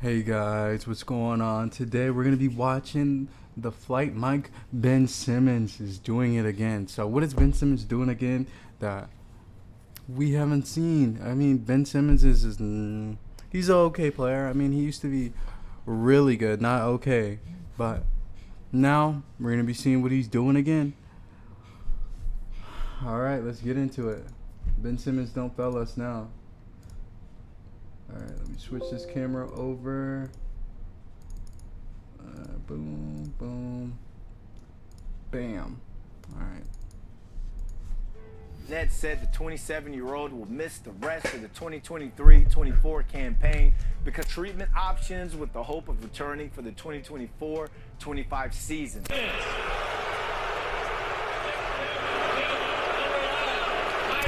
Hey guys, what's going on? Today we're going to be watching the flight mic. Ben Simmons is doing it again. So what is Ben Simmons doing again that we haven't seen? I mean, Ben Simmons he's an okay player. I mean, he used to be really good, not okay. But now we're going to be seeing what he's doing again. All right, let's get into it. Ben Simmons don't fail us now. Alright, let me switch this camera over. Boom, boom, bam. Alright. Ned said the 27-year-old will miss the rest of the 2023-24 campaign because treatment options with the hope of returning for the 2024-25 season.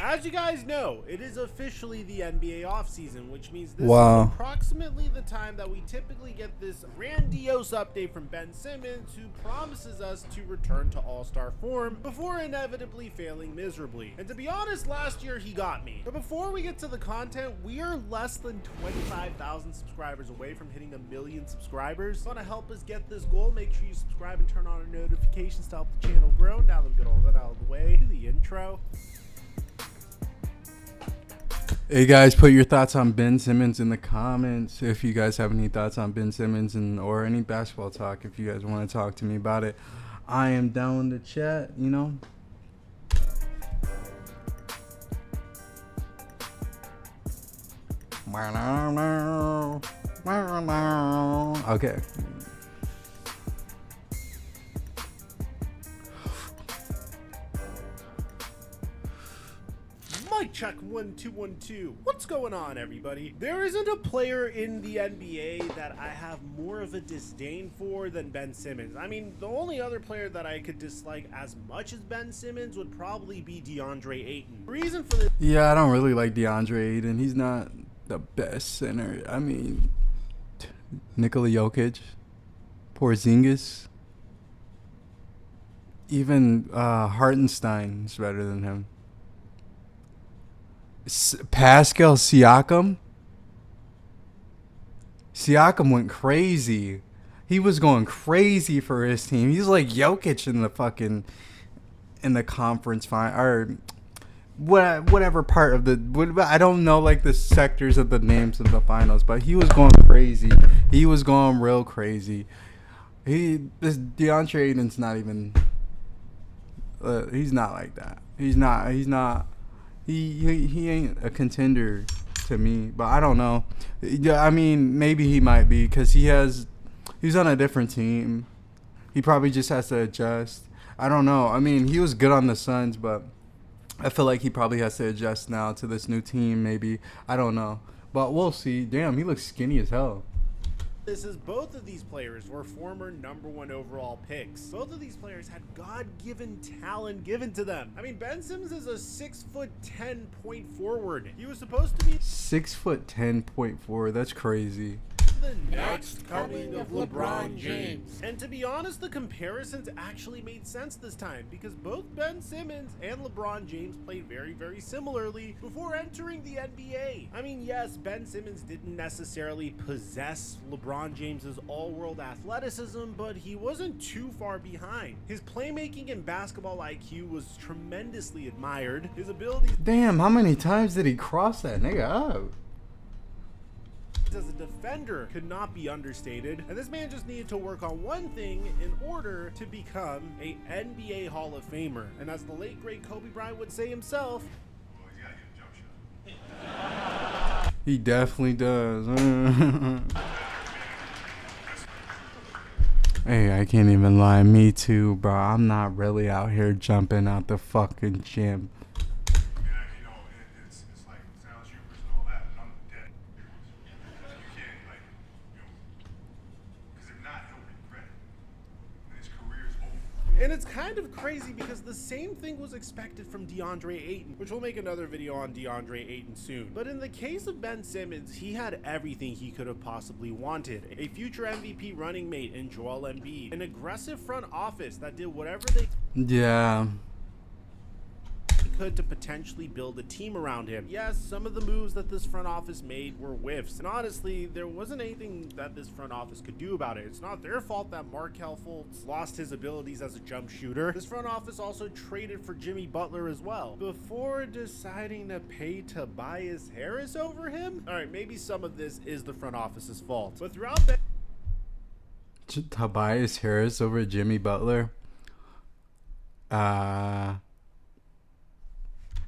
As you guys know, it is officially the NBA offseason, which means this is approximately the time that we typically get this grandiose update from Ben Simmons, who promises us to return to all-star form before inevitably failing miserably. And to be honest, last year he got me. But before we get to the content, we are less than 25,000 subscribers away from hitting 1 million subscribers. Want to help us get this goal? Make sure you subscribe and turn on our notifications to help the channel grow. Now that we get all that out of the way, do the intro. Hey guys, put your thoughts on Ben Simmons in the comments. If you guys have any thoughts on Ben Simmons or any basketball talk, if you guys want to talk to me about it, I am down to chat, you know. Okay. Mic check 1 2 1 2. What's going on, everybody? There isn't a player in the NBA that I have more of a disdain for than Ben Simmons. I mean, the only other player that I could dislike as much as Ben Simmons would probably be DeAndre Ayton. Reason for this? Yeah, I don't really like DeAndre Ayton. He's not the best center. I mean, Nikola Jokic, Porzingis, even Hartenstein is better than him. Pascal Siakam went crazy. He was going crazy for his team. He's like Jokic in the conference final, or whatever part of the, I don't know like the sectors of the names of the finals, but he was going crazy. He was going real crazy. This DeAndre Ayton's not even he's not like that. He's not He ain't a contender to me, but I don't know. I mean, maybe he might be because he's on a different team. He probably just has to adjust. I don't know. I mean, he was good on the Suns, but I feel like he probably has to adjust now to this new team. Maybe, I don't know, but we'll see. Damn, he looks skinny as hell. This is both of these players were former #1 overall picks. Both of these players had God-given talent given to them. I mean, Ben Simmons is a 6'10" point forward. He was supposed to be 6'10" point forward. That's crazy. The next coming of LeBron James. And to be honest, the comparisons actually made sense this time because both Ben Simmons and LeBron James played very, very similarly before entering the NBA. I mean, yes, Ben Simmons didn't necessarily possess LeBron James's all-world athleticism, but he wasn't too far behind. His playmaking and basketball IQ was tremendously admired. His abilities... Damn, how many times did he cross that nigga up? As a defender could not be understated, and this man just needed to work on one thing in order to become a NBA Hall of Famer. And as the late great Kobe Bryant would say himself, well, you gotta get a jump shot. He definitely does. Hey, I can't even lie. Me too, bro. I'm not really out here jumping out the fucking gym. It's like Dallas Hubris and all that, and I'm dead. You can't, like, because if not, he'll regret it. And his career's over. and it's kind of crazy because the same thing was expected from DeAndre Ayton, which we'll make another video on DeAndre Ayton soon. But in the case of Ben Simmons, he had everything he could have possibly wanted. A future MVP running mate in Joel Embiid, an aggressive front office that did whatever they could to potentially build a team around him. Yes, some of the moves that this front office made were whiffs, and honestly, there wasn't anything that this front office could do about it. It's not their fault that Markelle Fultz lost his abilities as a jump shooter. This front office also traded for Jimmy Butler as well, before deciding to pay Tobias Harris over him. All right, maybe some of this is the front office's fault, but throughout Tobias Harris over Jimmy Butler.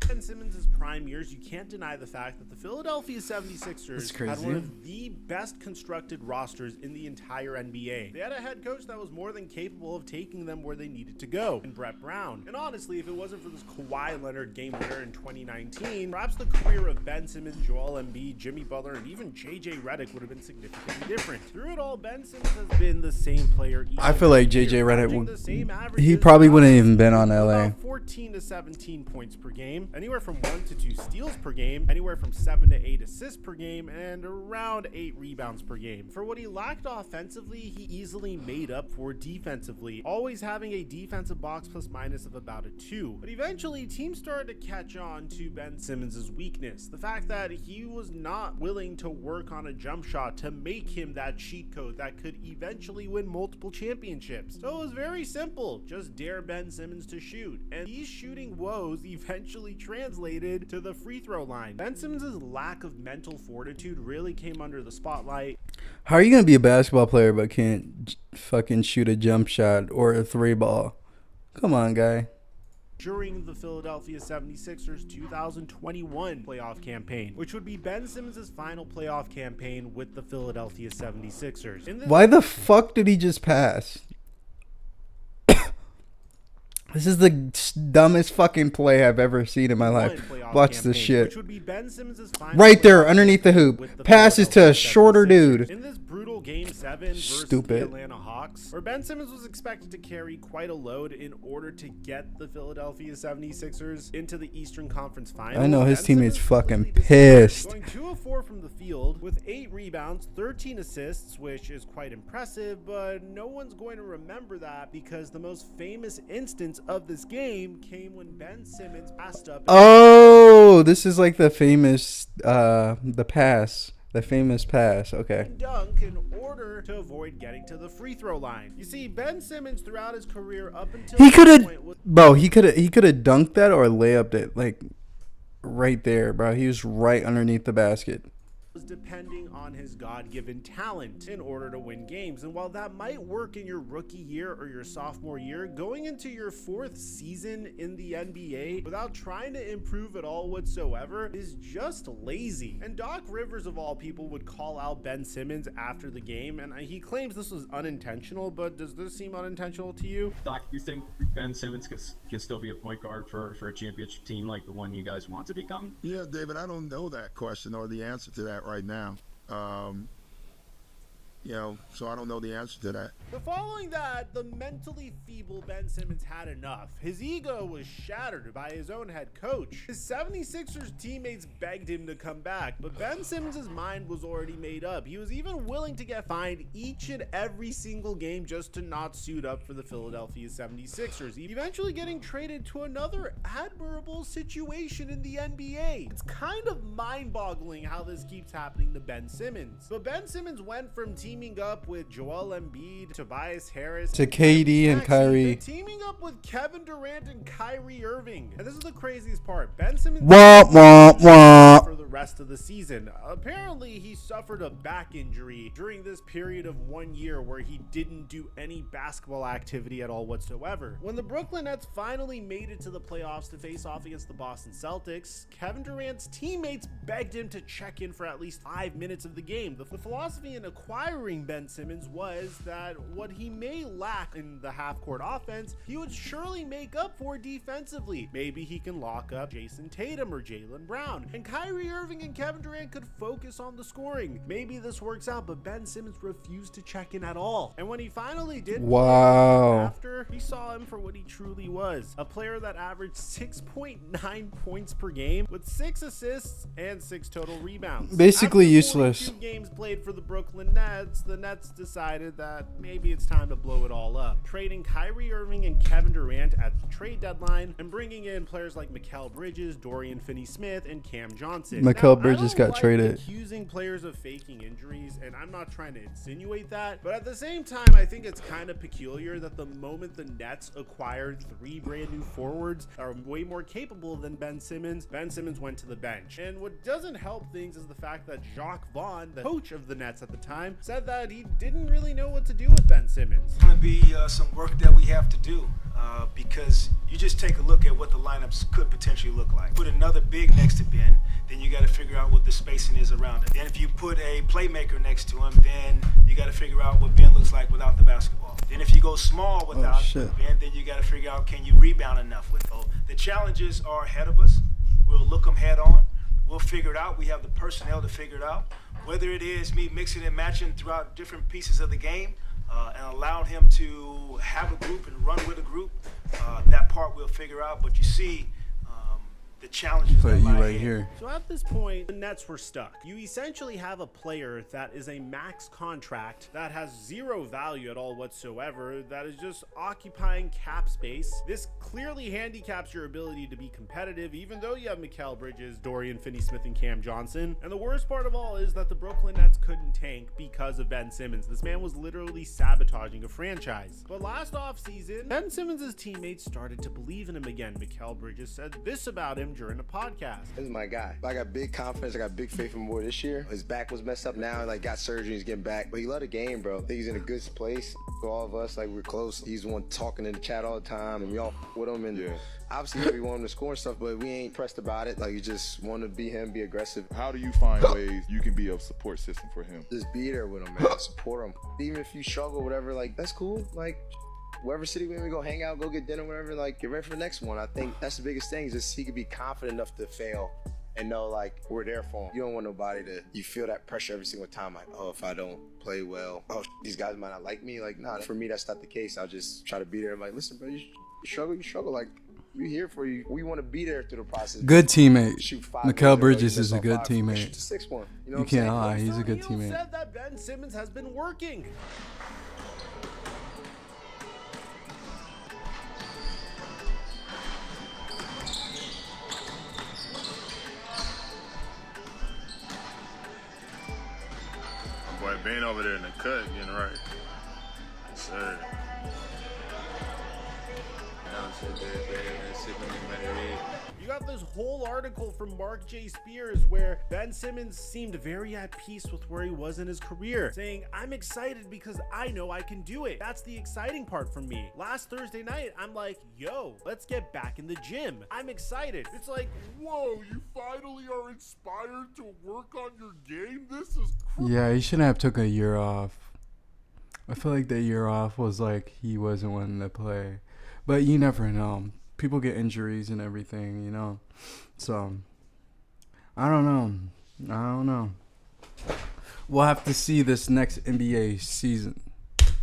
Ben Simmons' prime years, you can't deny the fact that the Philadelphia 76ers had one of the best constructed rosters in the entire NBA. They had a head coach that was more than capable of taking them where they needed to go, in Brett Brown. And honestly, if it wasn't for this Kawhi Leonard game winner in 2019, perhaps the career of Ben Simmons, Joel Embiid, Jimmy Butler, and even JJ Redick would have been significantly different. Through it all, Ben Simmons has been the same player. I feel like JJ Redick he probably wouldn't even been on LA. 14 to 17 points per game, anywhere from 1 to 2 steals per game, anywhere from 7 to 8 assists per game, and around 8 rebounds per game. For what he lacked offensively, he easily made up for defensively, always having a defensive box plus minus of about a 2. But eventually, teams started to catch on to Ben Simmons' weakness, the fact that he was not willing to work on a jump shot to make him that cheat code that could eventually win multiple championships. So it was very simple, just dare Ben Simmons to shoot, and these shooting woes eventually translated to the free throw line. Ben Simmons' lack of mental fortitude really came under the spotlight. How are you going to be a basketball player but can't fucking shoot a jump shot or a 3-ball? Come on, guy. During the Philadelphia 76ers 2021 playoff campaign, which would be Ben Simmons' final playoff campaign with the Philadelphia 76ers. Why the fuck did he just pass? This is the dumbest fucking play I've ever seen in my life. Watch this shit. Which would be Ben Simmons' right there, underneath the hoop. Passes to a shorter dude. In this brutal Game 7 versus the Atlanta Hawks, where Ben Simmons was expected to carry quite a load in order to get the Philadelphia 76ers into the Eastern Conference Finals. I know his teammates fucking pissed. Going 2 of 4 from the field with 8 rebounds, 13 assists, which is quite impressive, but no one's going to remember that because the most famous instance of this game came when Ben Simmons passed up. Oh, this is like the famous the famous pass. Okay. Dunk in order to avoid getting to the free throw line. You see, Ben Simmons throughout his career up until he could have dunked that or layupped it like right there, bro. He was right underneath the basket. Depending on his God-given talent in order to win games. And while that might work in your rookie year or your sophomore year, going into your 4th season in the NBA without trying to improve at all whatsoever is just lazy. And Doc Rivers of all people would call out Ben Simmons after the game, and he claims this was unintentional, but does this seem unintentional to you? Doc, you think Ben Simmons can still be a point guard for a championship team like the one you guys want to become? Yeah, David, I don't know that question or the answer to that right now. So I don't know the answer to that. But following that, the mentally feeble Ben Simmons had enough. His ego was shattered by his own head coach. His 76ers teammates begged him to come back, but Ben Simmons' mind was already made up. He was even willing to get fined each and every single game just to not suit up for the Philadelphia 76ers, eventually getting traded to another admirable situation in the NBA. It's kind of mind-boggling how this keeps happening to Ben Simmons. But Ben Simmons went from teaming up with Joel Embiid, Tobias Harris, to KD and Kyrie, teaming up with Kevin Durant and Kyrie Irving. And this is the craziest part. Ben Simmons for the rest of the season. Apparently, he suffered a back injury during this period of 1 year where he didn't do any basketball activity at all whatsoever. When the Brooklyn Nets finally made it to the playoffs to face off against the Boston Celtics, Kevin Durant's teammates begged him to check in for at least 5 minutes of the game. The philosophy in acquiring Ben Simmons was that what he may lack in the half-court offense, he would surely make up for defensively. Maybe he can lock up Jason Tatum or Jaylen Brown. And Kyrie Irving and Kevin Durant could focus on the scoring. Maybe this works out, but Ben Simmons refused to check in at all. And when he finally did, after, we saw him for what he truly was, a player that averaged 6.9 points per game with 6 assists and 6 total rebounds. Basically After useless. 42 games played for the Brooklyn Nets, the Nets decided that maybe it's time to blow it all up, trading Kyrie Irving and Kevin Durant at the trade deadline and bringing in players like Mikal Bridges, Dorian Finney-Smith, and Cam Johnson. Mikal Bridges got traded. Accusing players of faking injuries, and I'm not trying to insinuate that, but at the same time, I think it's kind of peculiar that the moment the Nets acquired 3 brand new forwards that are way more capable than Ben Simmons went to the bench. And what doesn't help things is the fact that Jacques Vaughn, the coach of the Nets at the time, said that he didn't really know what to do with Ben Simmons. It's going to be some work that we have to do because you just take a look at what the lineups could potentially look like. Put another big next to Ben, then you got to figure out what the spacing is around it. Then if you put a playmaker next to him, then you got to figure out what Ben looks like without the basketball. Then if you go small without Ben, then you got to figure out, can you rebound enough with it? The challenges are ahead of us. We'll look them head on. We'll figure it out. We have the personnel to figure it out. Whether it is me mixing and matching throughout different pieces of the game and allowing him to have a group and run with a group, that part we'll figure out. But you see, the challenges that lie right ahead. here. So at this point, the Nets were stuck. You essentially have a player that is a max contract that has 0 value at all whatsoever, that is just occupying cap space. This clearly handicaps your ability to be competitive, even though you have Mikal Bridges, Dorian Finney-Smith, and Cam Johnson. And the worst part of all is that the Brooklyn Nets couldn't tank because of Ben Simmons. This man was literally sabotaging a franchise. But last offseason, Ben Simmons' teammates started to believe in him again. Mikal Bridges said this about him during a podcast. This is my guy. I got big confidence. I got big faith in him more this year. His back was messed up now. Like, got surgery. He's getting back. But he loved the game, bro. I think he's in a good place. For all of us, like, we're close. He's the one talking in the chat all the time, and we all with him. And obviously, we want him to score and stuff, but we ain't pressed about it. Like, we just want to be him, be aggressive. How do you find ways you can be a support system for him? Just be there with him, man. Support him. Even if you struggle, whatever, like, that's cool. Like, wherever city we're in, we go hang out, go get dinner, whatever, like, get ready for the next one. I think that's the biggest thing, is just he could be confident enough to fail and know, like, we're there for him. You don't want nobody to, you feel that pressure every single time, like, oh, if I don't play well, oh, these guys might not like me. Like, nah, for me, that's not the case. I'll just try to be there. I'm like, listen, bro, you struggle. Like, we're here for you. We want to be there through the process. Good teammate. Shoot 5 Mikal points, Bridges is a good shoot teammate. the 6th one. You know You what I'm saying? can't lie. He's a good O'Neal teammate. said that Ben Simmons has been working. Boy, being over there in the cut, getting right. Yes, sir. You got this whole article from Mark J. Spears where Ben Simmons seemed very at peace with where he was in his career, saying, I'm excited because I know I can do it. That's the exciting part for me. Last Thursday night, I'm like, yo, let's get back in the gym. I'm excited. It's like, Whoa, you finally are inspired to work on your game? This is crazy. Yeah, he shouldn't have took a year off. I feel like the year off was like he wasn't wanting to play. But you never know. People get injuries and everything, you know. So, I don't know. We'll have to see this next NBA season.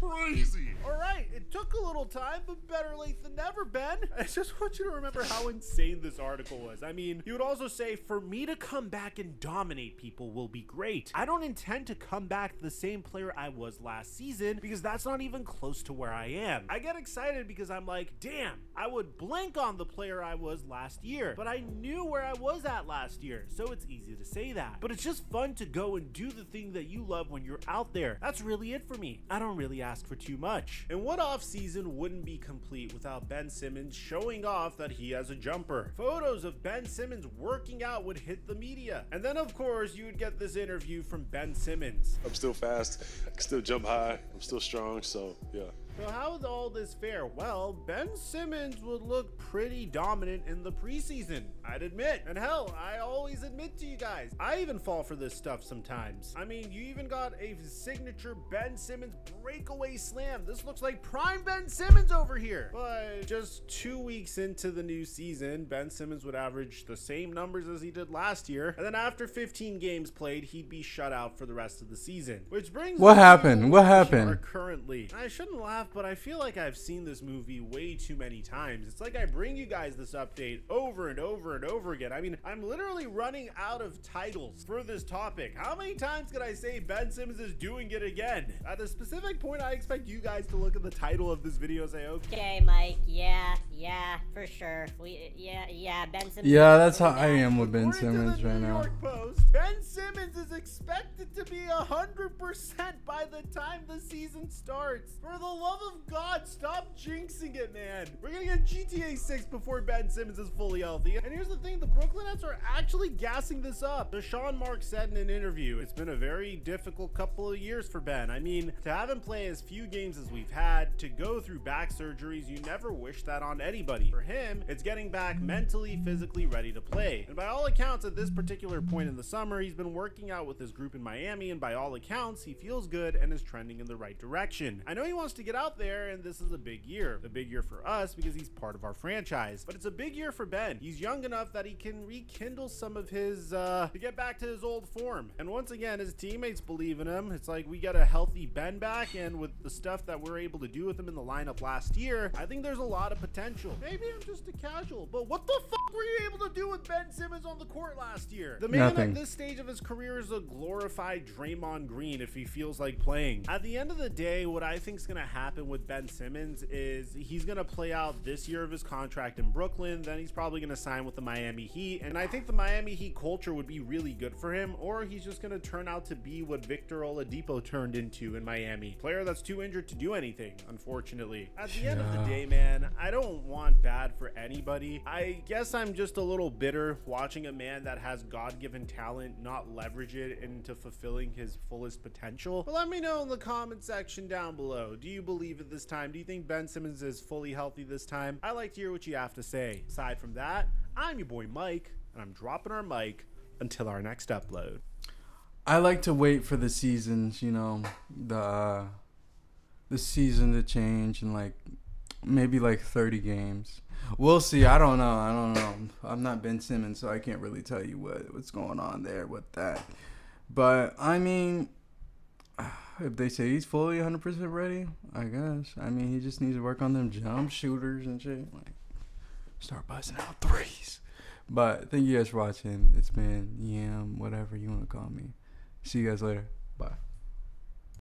Crazy. all right, it took a little time, but better late than never, Ben. I just want you to remember how insane this article was. I mean, he would also say, for me to come back and dominate people will be great. I don't intend to come back the same player I was last season because that's not even close to where I am. I get excited because I'm like, damn, I would blank on the player I was last year, but I knew where I was at last year, so it's easy to say that. But it's just fun to go and do the thing that you love when you're out there. That's really it for me. I don't really ask for too much. And what offseason wouldn't be complete without Ben Simmons showing off that he has a jumper? Photos of Ben Simmons working out would hit the media. And then, of course, you would get this interview from Ben Simmons. I'm still fast, I can still jump high, I'm still strong, so yeah. So how would all this fare? Well, Ben Simmons would look pretty dominant in the preseason, I'd admit. And hell, I always admit to you guys, I even fall for this stuff sometimes. I mean, you even got a signature Ben Simmons breakaway slam. This looks like prime Ben Simmons over here. But just 2 weeks into the new season, Ben Simmons would average the same numbers as he did last year. And then after 15 games played, he'd be shut out for the rest of the season. Which brings What happened? What happened? Currently, I shouldn't laugh, but I feel like I've seen this movie way too many times. It's like I bring you guys this update over and over and over again. I mean, I'm literally running out of titles for this topic. How many times could I say Ben Simmons is doing it again? At a specific point, I expect you guys to look at the title of this video and say, okay, Mike, yeah, for sure. Ben Simmons. Yeah, that's how I am with Ben According Simmons to the right New now. York Post, Ben Simmons is expected to be 100% by the time the season starts. For the love of God, stop jinxing it, man. We're gonna get GTA 6 before Ben Simmons is fully healthy. And here's the thing, the Brooklyn Nets are actually gassing this up. Deshaun Mark said in an interview, it's been a very difficult couple of years for Ben. I mean, to have him play as few games as we've had, to go through back surgeries, you never wish that on anybody. For him, it's getting back mentally, physically ready to play. And by all accounts, at this particular point in the summer, he's been working out with his group in Miami, and by all accounts, he feels good and is trending in the right direction. I know he wants to get out there, and this is a big year for us because he's part of our franchise, but it's a big year for Ben. He's young enough that he can rekindle some of his to get back to his old form. And once again, his teammates believe in him. It's like we got a healthy Ben back, and with the stuff that we're able to do with him in the lineup last year, I think there's a lot of potential. Maybe I'm just a casual, but what the fuck were you able to do with Ben Simmons on the court last year? The man Nothing. at this stage of his career is a glorified Draymond Green if he feels like playing. At the end of the day, what I think is going to happen with Ben Simmons is he's going to play out this year of his contract in Brooklyn, then he's probably going to sign with the Miami Heat, and I think the Miami Heat culture would be really good for him, or he's just going to turn out to be what Victor Oladipo turned into in Miami. Player that's too injured to do anything, unfortunately. At the end of the day, man, I don't want bad for anybody. I guess I'm just a little bitter watching a man that has God-given talent not leverage it into fulfilling his fullest potential. But let me know in the comment section down below. Do you believe it this time? Do you think Ben Simmons is fully healthy this time? I like to hear what you have to say. Aside from that, I'm your boy Mike, and I'm dropping our mic until our next upload. I like to wait for the seasons, you know, the season to change in like maybe like 30 games. We'll see. I don't know. I'm not Ben Simmons, so I can't really tell you what's going on there with that. But I mean, if they say he's fully 100% ready, I guess. I mean, he just needs to work on them jump shooters and shit. Like, start busting out threes. But thank you guys for watching. It's been whatever you want to call me. See you guys later. Bye.